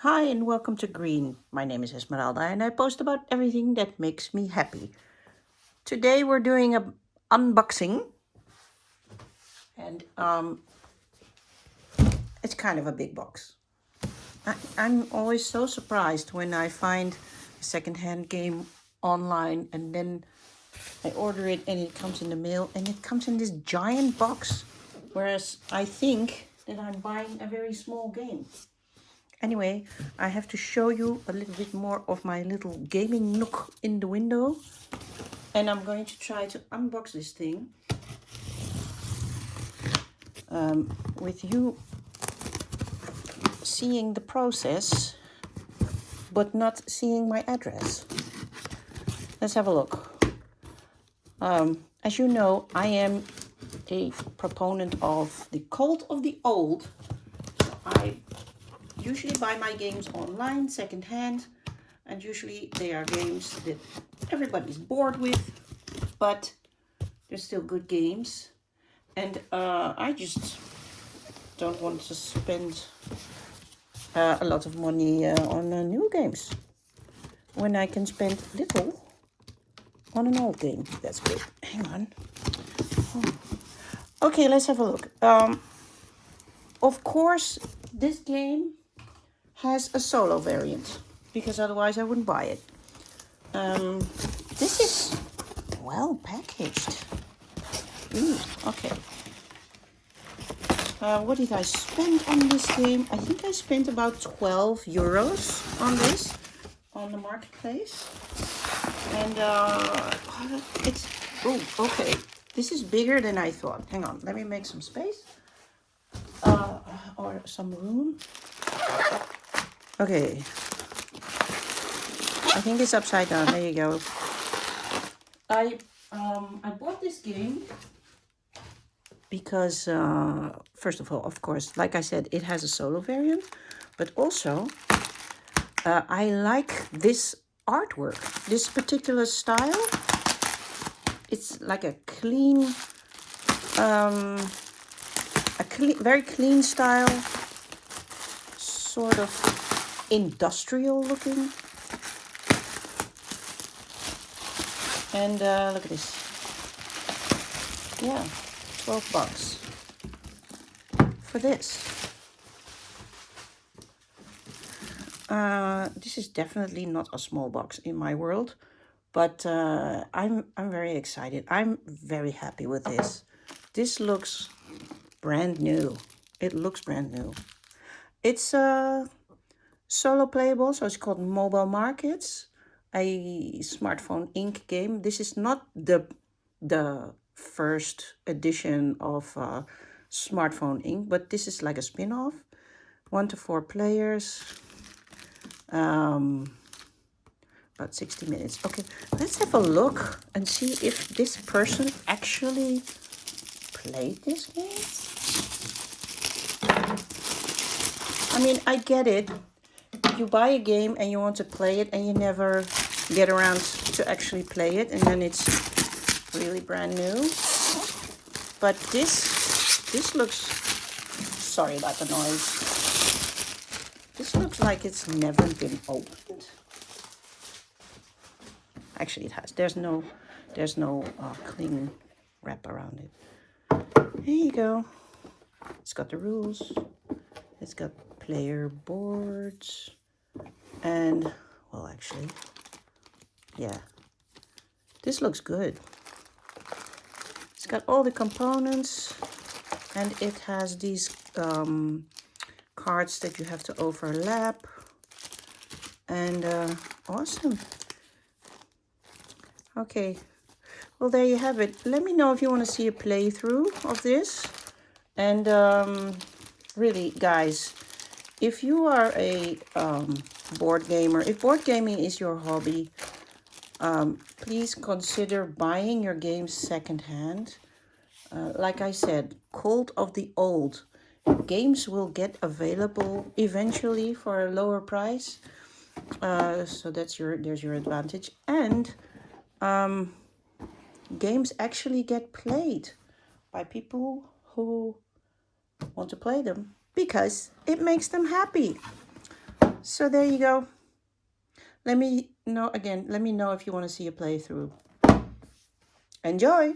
Hi and welcome to Green. My name is Esmeralda and I post about everything that makes me happy. Today we're doing a unboxing and it's kind of a big box. I'm always so surprised when I find a secondhand game online and then I order it and it comes in the mail and it comes in this giant box. Whereas I think that I'm buying a very small game. Anyway, I have to show you a little bit more of my little gaming nook in the window. And I'm going to try to unbox this thing with you seeing the process, but not seeing my address. Let's have a look. As you know, I am a proponent of the cult of the old. I usually buy my games online, secondhand, and usually they are games that everybody's bored with, but they're still good games. And I just don't want to spend a lot of money on new games when I can spend little on an old game. That's good. Hang on. Okay, let's have a look. Of course, this game has a solo variant because otherwise I wouldn't buy it. This is well packaged. Ooh, okay. What did I spend on this game? I think I spent about 12 euros on this on the marketplace. And it's, oh, okay. This is bigger than I thought. Hang on, let me make some space. Or some room. Okay. I think it's upside down. There you go. I bought this game because, first of all, of course, like I said, it has a solo variant, but also I like this artwork, this particular style. It's like a clean, very clean style, sort of industrial looking. And look at this. Yeah, 12 bucks for this. This is definitely not a small box in my world, but I'm very excited. I'm very happy with this. This looks brand new. It looks brand new. It's solo playable, so it's called Mobile Markets, a smartphone ink game. This is not the first edition of smartphone ink, but this is like a spin-off. 1 to 4 players. About 60 minutes. Okay, let's have a look and see if this person actually played this game. I mean, I get it. You buy a game and you want to play it and you never get around to actually play it, and then it's really brand new. But this looks, sorry about the noise. This looks like it's never been opened. Actually, it has. There's no clean wrap around it. Here you go. It's got the rules. It's got player boards. And, well, actually, yeah. This looks good. It's got all the components. And it has these cards that you have to overlap. And, awesome. Okay, well, there you have it. Let me know if you want to see a playthrough of this. And really, guys, if you are a board gamer, if board gaming is your hobby, please consider buying your games secondhand. Like I said, cult of the old. Games will get available eventually for a lower price. So there's your advantage. And games actually get played by people who want to play them because it makes them happy. So there you go. Let me know if you want to see a playthrough. Enjoy!